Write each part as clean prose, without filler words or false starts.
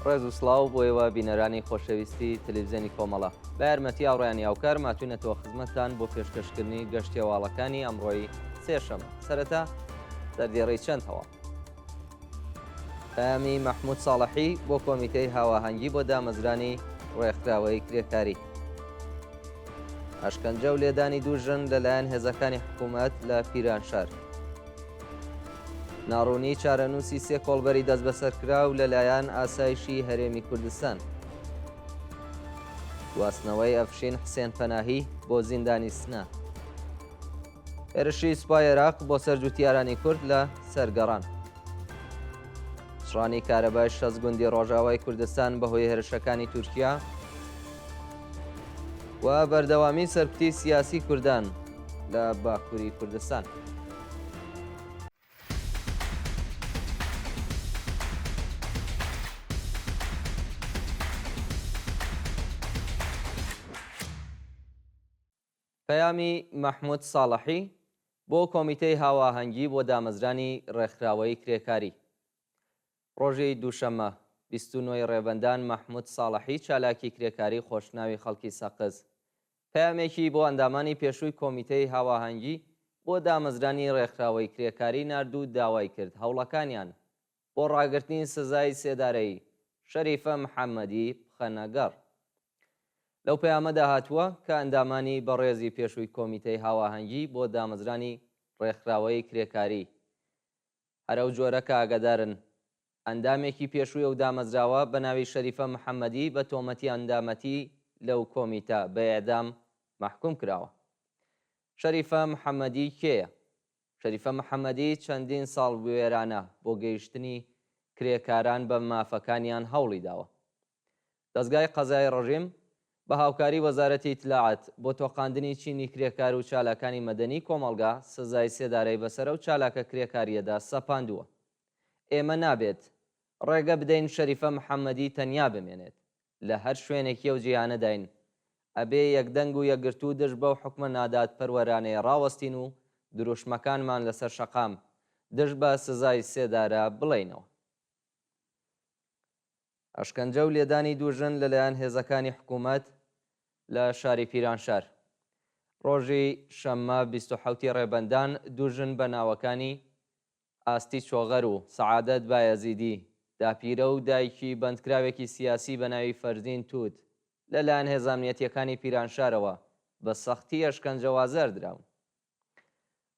ڕێز و سڵاو بۆ ئێوە بینەرانی خۆشەویستی تەلەڤیزیۆنی کۆمەڵە بە یارمەتی ئاڕۆیانی هاوکار ماتوونێتەوە خزمەتتان بۆ پێشکەشکردنی گەشتی هەواڵەکانی ئەمڕۆی سێشەمە. سەرەتا دەردێڕەی چەند هەواڵ. پەیامی مەحموود ساڵحی بۆ کۆمیتەی هاواهەنگی بۆ دامەزرانی ڕێکخراوەی کرێکاری. ئەشکەنجە و لێدانی دوو ژن لەلایەن هێزەکانی حکوومەت لە پیرانشار. ناڕوونی چارەنووسی سێ کۆڵبەری دەست بەسەرکراو لەلایەن ئاسایشی هەرێمی کوردستان. گواستنەوەی ئەفشین حسێن پەناهی بۆ زیندانی سنە. هێرشی سوپای عێراق بۆ سەرجوتیارانی کورد لە سەرگەڕان. شڕانی کارەبای 6 گوندی ڕۆژاوای کوردستان بەهۆی هێرشەکانی تورکیا و بەردەوامی سەرکوتی سیاسی کوردان لە باکووری کوردستان. پەیامی مەحموود ساڵحی بۆ کۆمیتەی هاواهەنگی بۆ دامەزرانی ڕێکخراوەی کرێکاری. ڕۆژی دووشەممە 29 ڕێبەندان مەحموود ساڵحی چالاکی کرێکاری خۆشناوی خەڵکی سەقز پەیامێکی بۆ ئەندامانی پێشووی کۆمیتەی هاواهەنگی بۆ دامەزرانی ڕێکخراوەی کرێکاری نردوو داوای کرد هەوڵەکانیان بۆ ڕاگررتنی سزای سێدارەی شەریفە محەممەدی بخەنەگەڕ. لەو پەیامەدا هاتووە کە ئەندامانی بەڕێزی پێشووی کۆمیتەی هاواهەنگی بۆ دامەزرانی ڕێکخراوەی کرێکاری هەرەو جۆرە کە ئاگادارن ئەندامێکی پێشووی و دامەزراوە بە ناوی شەریفە محەممەدی بە تۆمەتی ئەندامەتی لەو کۆمیتە بە ئێدام مەحکوم کراوە. شەریفە محەممەدی کێیە؟ شەریفە محەممەدی چەندین ساڵ وێرانە بۆ گەیشتنی کرێکاران بە مافەکانیان هەوڵی داوە. دەستگای قەزای ڕژیم بە هاوکاری وەزارەتی ئیتلاعات بۆ تۆقاندنی چینی کرێکار و چالاکانی مەدەنی کۆمەڵگا سزای سێدارەی بەسەرە و چالاکە کرێکاریەدا سەپاندووە. ئێمە نابێت ڕێگە بدەین شەریفە محەممەدی تەنیا بمێنێت لە هەر شوێنێکی ئەو جیهانەداین. ئەبێ یەکدەنگ و یەکگرتو دژ بەو حکومە نادات پەروەرانەیە ڕاوەستین و دروشمەکانمان لەسەر شەقام دژ بە سزای سێدارە بڵێینەوە. ئەشکەنجە و لێدانی دوو ژن لەلایەن هێزەکانی حکوومەت لە شاری پیرانشار. ڕۆژی شەممە 27 ڕێبەندان دوو ژن بە ناوەکانی ئاستی چۆغەر و سەعادەت بایەزیدی داپیرە و دایکی بەندکراوێکی سیاسی بە ناوی فەرزین تووت لەلایەن هێزانەتیەکانی پیرانشارەوە بە سەختی ئەشکەنجەوازەر دراون.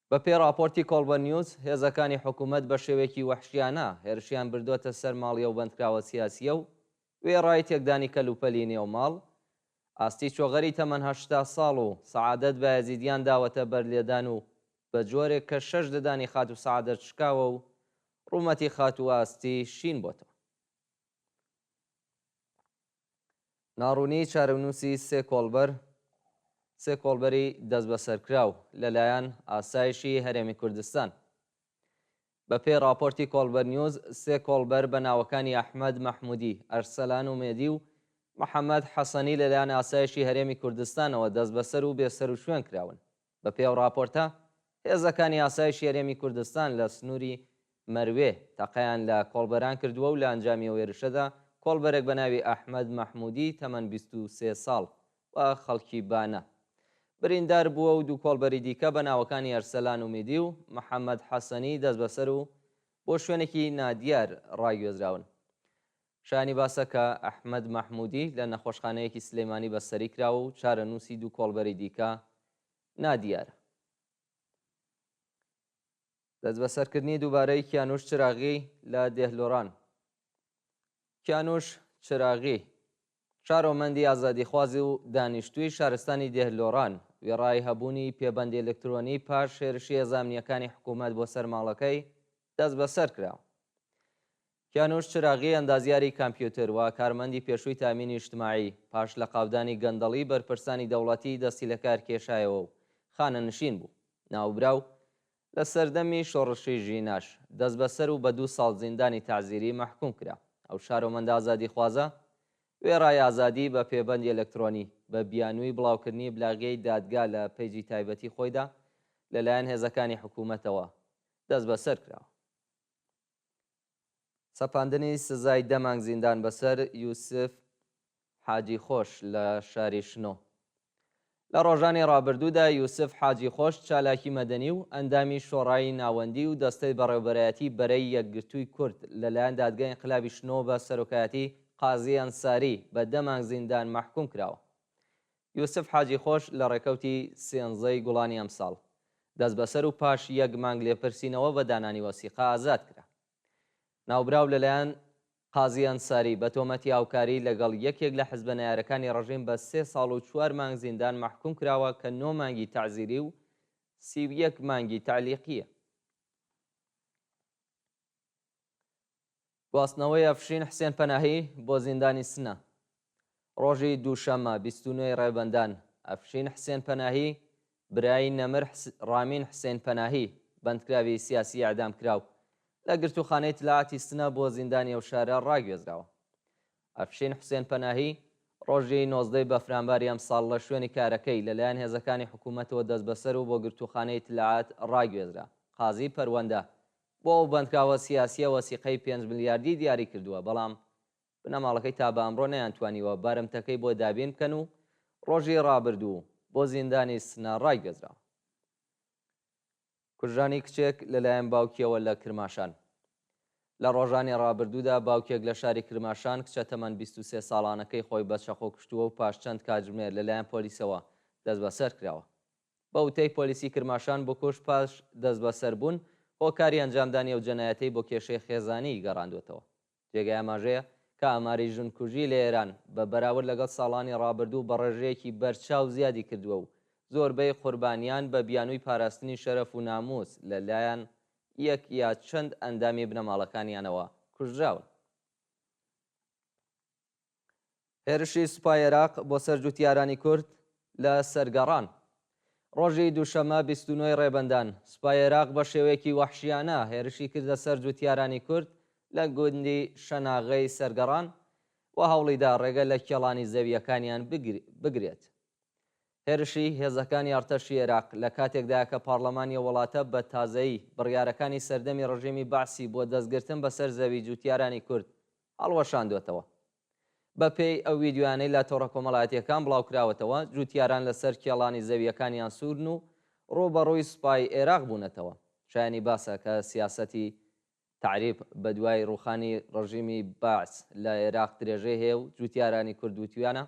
بە پێ راپۆرتی کۆڵبە نیوز هێزەکانی حکوومەت بە شێوەیەکی وەحشیانە هێرشیان بردوۆتە سەر ماڵیە و بەندکراوە سیاسیە و وێڕای تێکدانی کەلوپەلی نێوماڵ. ئاستی چۆغەری تەمەن 80 ساڵ و سەعادەت بایەزیدیان داوەتە بەرلێدان و بە جۆرێک کە 6 ددانی خات و سەعادەت شکاوە و ڕوومەتی خات و ئاستی شین بۆتەوە. ناڕوونی چارەنووسی سێ کۆڵبەری دەست بەسەرکراو لەلایەن ئاسایشی هەرێمی کوردستان. بە پێ راپۆرتی کۆڵبەر نیوز سێ کۆڵبەر بە ناوەکانی ئەحمەد مەحموودی، ئەرسەلان و مێدی و محەممەد حەسەنی لەلایەن ئاسایشی هەرێمی کوردستانەوە دەست بەسەر و بێسەر و شوێن کراون. بە پێ راپۆرتە هێزەکانی ئاسایشی هەرێمی کوردستان لە سنووری مەروێ تەقەیان لە کۆڵبەران کردووە و لە ئەنجامی وێرشەدا کۆڵبەرێک بە ناوی ئەحمەد مەحموودی تەمەن 23 ساڵ و خەڵکی بانە بریندار بووە و دوو کۆڵبەری دیکە بە ناوەکانی ئەرسەلان و میدی و محەممەد حەسەنی دەست بەسەر و بۆ شوێنێکی نادیار ڕاگوێزراون. شانی باسە کە ئەحمەد مەحموودی لە نەخۆشخانەیەکی سلەیمانی بەسەری کراوە و چارەنووسی دوو کۆڵبەری دیکە نادیارە. دەست بەسەرکردنی دووبارەی کیانوش چراغی لە دێهلۆران. کیانوش چراغی شارۆمەندی ئازادیخوازی و دانیشتووی شارستانی دێهلۆران وێڕای هەبوونی پێبەندی ئەلکترۆنی پاش هێرشی هێزانیەکانی حکوومەت بۆ سەر ماڵەکەی دەست بەسەر کراوە. کیانوش چراغی ئەندازیاری کامپیوتەر و کارمەندی پێشووی تامینی ئیجتیماعی پاش لە قاودانی گەندەڵی بەرپرسانی دەوڵەتی دەستی لە کار کێشایەوە و خانەنشین بوو. ناوبراو لە سەردەمی شۆڕشی ژیناش دەست بەسەر و بە 2 ساڵ زیندانی تەعزیری مەحکوم کرا. ئەو شارۆمەندە ئازادیخوازە وێڕای ئازادی بە پێبەندی ئەلکترۆنی بە بیانووی بڵاوکردنی بلاغەی دادگا لە پەیجی تایبەتی خۆیدا لەلایەن هێزەکانی حکوومەتەوە دەست بەسەر کراوە. سەپاندنی سزای 10 مانگ زیندان بەسەر یوسف حاجی خۆش لە شاری شنۆ. لە ڕۆژانی ڕابردوودا یوسف حاجی خۆش چالاکی مەدەنی و ئەندامی شۆڕایی ناوەندی و دەستەی بەڕێوەبەرایەتی بەرەی یەکگرتووی کورد لەلایەن دادگای انقلابی شنۆ بە سەرۆکایەتی قازی ئەنساری بە 10 مانگ زیندان مەحکوم کراوە. یوسف حاجی خۆش لە ڕێکەوتی سێنزەی گوڵانی ئەمساڵ دەست بەسەر و پاش 1 مانگ لێپرسینەوە بە دانانی وەسیقە ئازاد کرا. ناوبراو لەلایەن قازی ئەنساری بە تۆمەتی هاوکاری لەگەڵ یەکێک لە حزبە نایارەکانی ڕژیم بە 3 ساڵ و 4 مانگ زیندان مەحکوم کراوە کە 9 مانگی تەعزیری و 31 مانگی تعلیقیە. گواستنەوەی ئەفشین حسێن پەناهی بۆ زیندانی سنە. ڕۆژی دووشەممە 29 ڕێبەندان ئەفشین حسێن پەناهی برایی نەمر ڕامین حسێن پەناهی بەندکراوی سیاسی ئەعدام کراو لە گرتوخانەی تلعاتی سنە بۆ زیندانی ئەو شارە ڕاگوێزراوە. ئەفشین حسێن پەناهی ڕۆژی 19 بەفرانباری ئەم ساڵ لە شوێنی کارەکەی لەلایەن هێزەکانی حکوومەتەوە دەست بەسەر و بۆ گرتوخانەی تلعات ڕاگوێزرا. قازی پەروەندە بۆ ئەو بەندکراوە سیاسیە وەسیقەی 5 ملیاردی دیاری کردووە، بەڵام بنەماڵەکەی تا بە ئەمڕۆ نەیانتوانیوە بارمتەکەی بۆ دابین بکەن و ڕۆژی ڕابردوو بۆ زیندانی سنە ڕاگوێزراوە. کوژانی کچێک لەلایەن باوکیەوە لە کرماشان. لە ڕۆژانی ڕابردوودا باوکێک لە شاری کرماشان کچە تەمەن 23 ساڵانەکەی خۆی بە شەخۆ کشتووە و پاش چەند کاتژمێر لەلایەن پۆلیسەوە دەست بەسەر کراوە. بە وتەی پۆلیسی کرماشان بکوژ پاش دەست بەسەر بوون هۆکاری ئەنجامدانی ئەو جەنایەتەی بۆ کێشەی خێزانی گەڕاندوێتەوە. جێگای ئاماژەیە کە ئاماری ژنکوژی لە ئێران بە بەراورد لەگەڵ ساڵانی ڕابردوو بە ڕێژەیەکی بەرچاو زیادی کردووە و زۆربەی قوربانیان بە بیانووی پاراستنی شەرەف و ناموس لەلایەن یەک یا چەند ئەندامی بنەماڵەکانیانەوە کوژراون. هێرشی سوپای عێراق بۆ سەر جوتیارانی کورد لە سەرگەڕان. ڕۆژی دووشەممە 29 ڕێبەندان سوپای عێراق بە شێوەیەکی وەحشیانە هێرشی کردە سەر جوتیارانی کورد لە گوندی شەناغەی سەرگەڕان و هەوڵیدا ڕێگە لە کێڵانی زەویەکانیان بگرێت. هێرشی هێزەکانی ئەرتەشی عێراق لە کاتێکدا کە پاڕلەمانی وڵاتە بە تازایی بڕیارەکانی سەردەمی ڕژیمی باسی بۆ دەستگرتن بەسەر زەوی جوتیارانی کورد هەڵوەشاندوێتەوە. بە پێی ئەو ویددیوانەی لە تۆڕە کۆمەڵایەتیەکان بڵاوکراوەتەوە جوتیاران لەسەر کێڵانی زەویەکانیان سوورن و ڕوبەڕووی سوپای عێراق بوونەتەوە. شایانی باسە کە سیاسەتی تعریب بە دوای ڕوخانی ڕژیمی باس لە عێراق درێژەی هەیە و جوتیارانی کورد وتویانە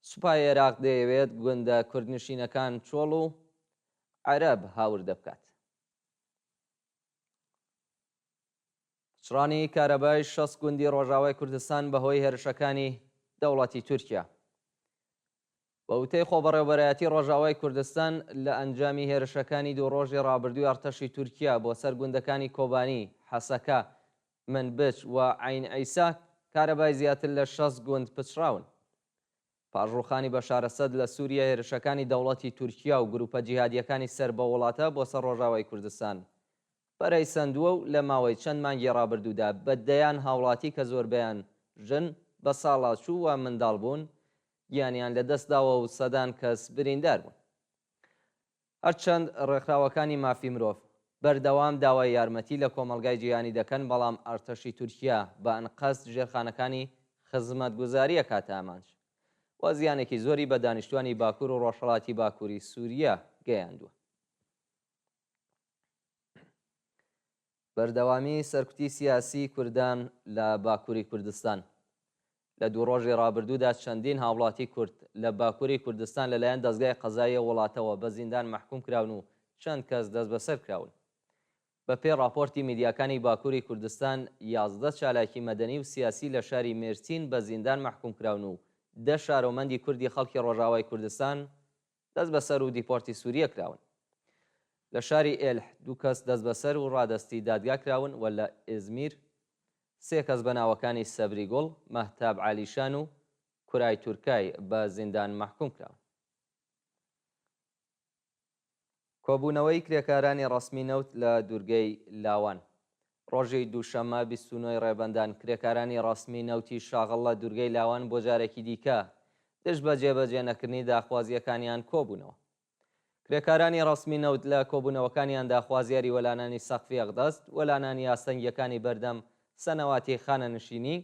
سوپای عێراق دەیەوێت گوندە کوردنشینەکان چۆڵ و عەرەب هاوردە بکات. چڕانی کارەبای 6 گوندی ڕۆژاوای کوردستان بەهۆی هێرشەکانی دەوڵەتی تورکیا. بە وتەی خۆبەڕێوەبەرایەتی ڕۆژاوای کوردستان لە ئەنجامی هێرشەکانی دوو ڕۆژی ڕابردووی ئەرتەشی تورکیا بۆ سەر گوندەکانی کۆبانی، حەسەکە، منبچ و عین عیسا کارەبای زیاتر لە 6 گوند پچراون. پاژڕوخانی بەشار ئەسەد لە سووریا هێرشەکانی دەوڵەتی تورکیا و گروپە جیهادیەکانی سەر بە وڵاتە بۆ سەر ڕۆژاوای کوردستان بەرەی سندووە و لە ماوەی چەند مانگی ڕابردوودا بەدەیان هاوڵاتی کە زۆربیان ژن بە ساڵاچوو و منداڵ بوون گیانیان لە دەستداوە و سەدان کەس بریندار بوون. هەرچەند ڕێکخراوەکانی مافی مرۆڤ بەردەوام داوای یارمەتی لە کۆمەلگای جیهانی دەکەن، بەڵام ئەرتەشی تورکیا بە ئەنقەست ژێرخانەکانی خزمەتگوزاریە کاتە ئامانج و زیانێکی زۆری بە دانیشتوانی باکوور و ڕۆژهەڵاتی باکووری سووریا گەیاندووە. بەردەوامی سەرکوتی سیاسی کوردان لە باکووری کوردستان. لە دوو ڕۆژی ڕابردوودا چەندین هاوڵاتی کورد لە باکووری کوردستان لەلایەن دەستگای قەزاییە وڵاتەوە بە زیندان مەحکوم کراون و چەند کەس دەست بەسەر کراون. بە پێی راپۆرتی میدیاکانی باکووری کوردستان 11 چالاکی مەدەنی و سیاسی لە شاری مێرسین بە زیندان مەحکوم کراون و 10 شارۆمەندی کوردی خەڵکی ڕۆژاوای کوردستان دەست بەسەر و دیپۆرتی سووریە کراون. لە شاری ئێلح 2 کەس دەست بەسەر و ڕادەستی دادگا کراون و لە ئێزمیر 3 کەس بە ناوەکانی سەبری گوڵ، مەهتاب عالیشان و کورای تورکای بە زیندان مەحکوم کراون. کۆبوونەوەی کرێکارانی ڕەسمی نەوت لە دوورگەی لاوان. ڕۆژی دووشەممە 29 ڕێبەندان کرێکارانی ڕەسمی نەوتی شاغڵ لە دوورگەی لاوان بۆ جارێکی دیکە دژ بە جێبەجێ نەکردنی داخوازیەکانیان کۆبوونەوە. کرێکارانی ڕەسمی نەوت لە کۆبوونەوەکانیان داخوازیاری وەلانانی سەقفی ئەغدەست، وەلانانی ئاستەنگیەکانی بەردەم سەنەواتی خانەنشینی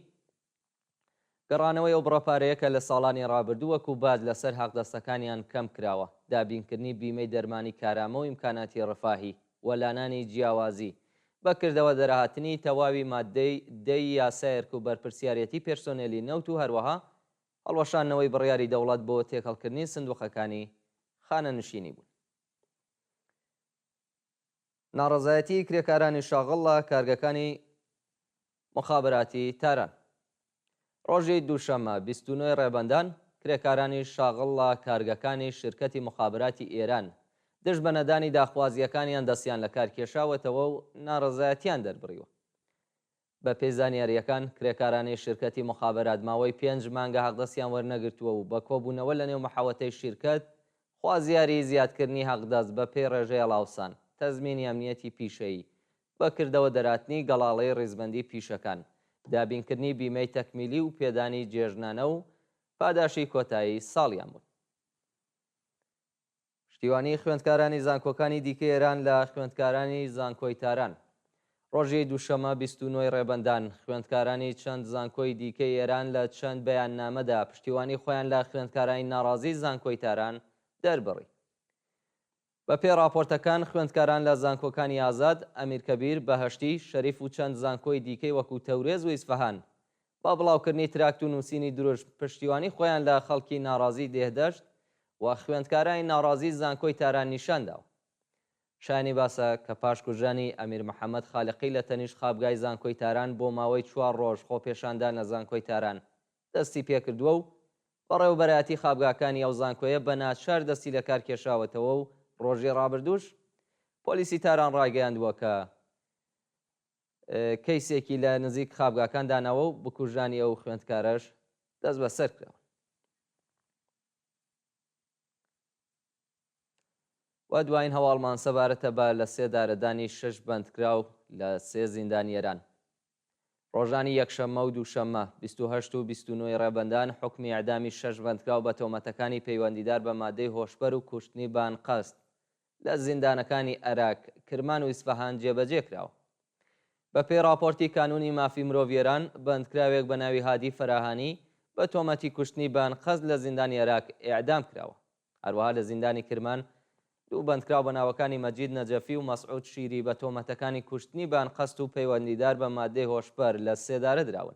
گەڕانەوەی ئەو بڕەپارەیە کە لە ساڵانی ڕابردوو وەکو باد لەسەر حەقدەستەکانیان کەم کراوە، دابینکردنی بیمەی دەرمانی کارامە و ئیمکاناتی ڕفاهی وەلانانی جیاوازی، بەکردەوە دەرهاتنی تەواوی مادەی دەی یاسای ئەرک و بەرپرسیارەتی پێرسۆنێلی نەوت و هەروەها هەڵوەشانەوەی بڕیاری دەوڵەت بۆ تێکەڵکردنی سندوقەکانی خانەنشینی بوون. ناڕەزایەتی کرێکارانی شاغڵ لە کارگەکانی مخابراتی تاران. ڕۆژی دووشەممە 29 ڕێبەندان کرێکارانی شاغڵ لە کارگەکانی شرکەتی مخابراتی ئێران دژ بە نەدانی داخوازیەکانیان دەستیان لە کار کێشاوەتەوە و ناڕەزایەتیان دەربڕیوە. بە پێی زانیاریەکان کرێکارانی شرکەتی مخابرات ماوەی 5 مانگە حەقدەستیان وەرنەگرتووە و بە کۆبوونەوە لە نێو مەحەوەتەی شیرکەت خوازیاری زیادکردنی حەقدەست بە پێی ڕێژەیە لاوسان، تەزمینی ئەمنیەتی پیشەیی، بەکردەوە دەراتنی گەڵاڵەی ڕێزبەندی پیشەکان، دابینکردنی بیمەی تەکمیلی و پێدانی جێژنانە و پاداشی کۆتایی ساڵیان بوون. پشتیوانی خوێندکارانی زانکۆکانی دیکەی ئێران لە خوێندکارانی زانکۆی تاران. ڕۆژی دووشەمە 29 ڕێبەندان خوێندکارانی چەند زانکۆی دیکەی ئێران لە چەند بەیاننامەدا پشتیوانی خۆیان لە خوێندکارانی ناڕازی زانکۆی تاران دەربڕی. بە پێ راپۆرتەکان خوێندکاران لە زانکۆکانی ئازاد، ئەمیرکەبیر، بەهەشتی، شەریف و چەند زانکۆی دیکەی وەکو تەورێز و ئیسفەهان با بڵاوکردنی تراکت و نووسینی دروست پشتیوانی خۆیان لە خەڵکی ناڕازی دێهدەشت و خوێندکارانی ناڕازی زانکۆی تاران نیشانداوە. شانی باسە کە پاش کوژانی ئەمیر محەممەد خاڵقی لە تەنیش خابگای زانکۆی تاران بۆ ماوەی 4 ڕۆژ خۆپێشاندان لە زانکۆی تاران دەستی پێکردووە و بەڕێوەبەرایەتی خابگاکانی ئەو زانکۆیە بە ناچار دەستی لە کار کێشاوەتەوە و ڕۆژی ڕابردووش پۆلیسی تاران ڕاگەیاندووە کە کەیسێکی لە نزیک خابگاکان داناوە و بکوژانی ئەو خوێندکارەش دەست بەسەر کراوە. و دوایین هەواڵمان سەبارەتە بە لە 3 دارەدانی 6 بەندکراو لە 3 زیندانی ئێران. ڕۆژانی یەکشەممە و دووشەممە 28 و 29 ڕێبەندان حکمی ئەعدامی 6 بەندکراو بە تۆمەتەکانی پەیوەندیدار بە مادەی هۆشبەر و کوشتنی بانقەست لە زیندانەکانی عێراق، کرمان و ئیسفەهان جێبەجێ کراوە. بە پێی راپۆرتی کانونی مافی مرۆڤ ئێران، بەندکراوێک بە ناوی هادی فەراهانی بە تۆمەتی کوشتنی بانقەست لە زیندانی عێراق ئیعدام کراوە. هەروەها لە زیندانی کرمان دوو بەندکراو بە ناوەکانی مەجید نەجەفی و مەسعود شیری بە تۆمەتەکانی کوشتنی بانقەست و پەیوەندیدار بە مادەی هۆشبەر لە 3 دارە دراون.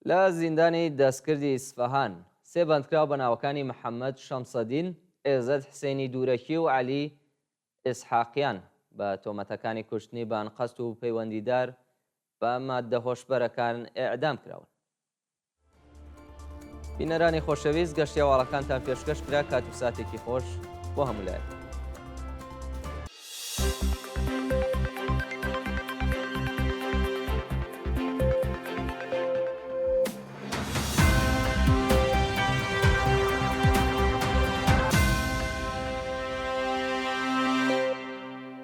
لە زیندانی دەستکردی ئیسفەهان 3 بەندکراو بە ناوەکانی محەممەد شەمسەدین، ئێزەد حسێنی دوورەکی و عەلی ئیسحاقیان بە تۆمەتەکانی کوشتنی بانقەست و پەیوەندیدار بە مادە هۆشبەرەکان ئیعدام کراون. بینەرانی خۆشەویست، گەشتی هەواڵەکانتان پێشکەش کرا. کات و ساتێکی خۆش بۆ هەموو لایەک.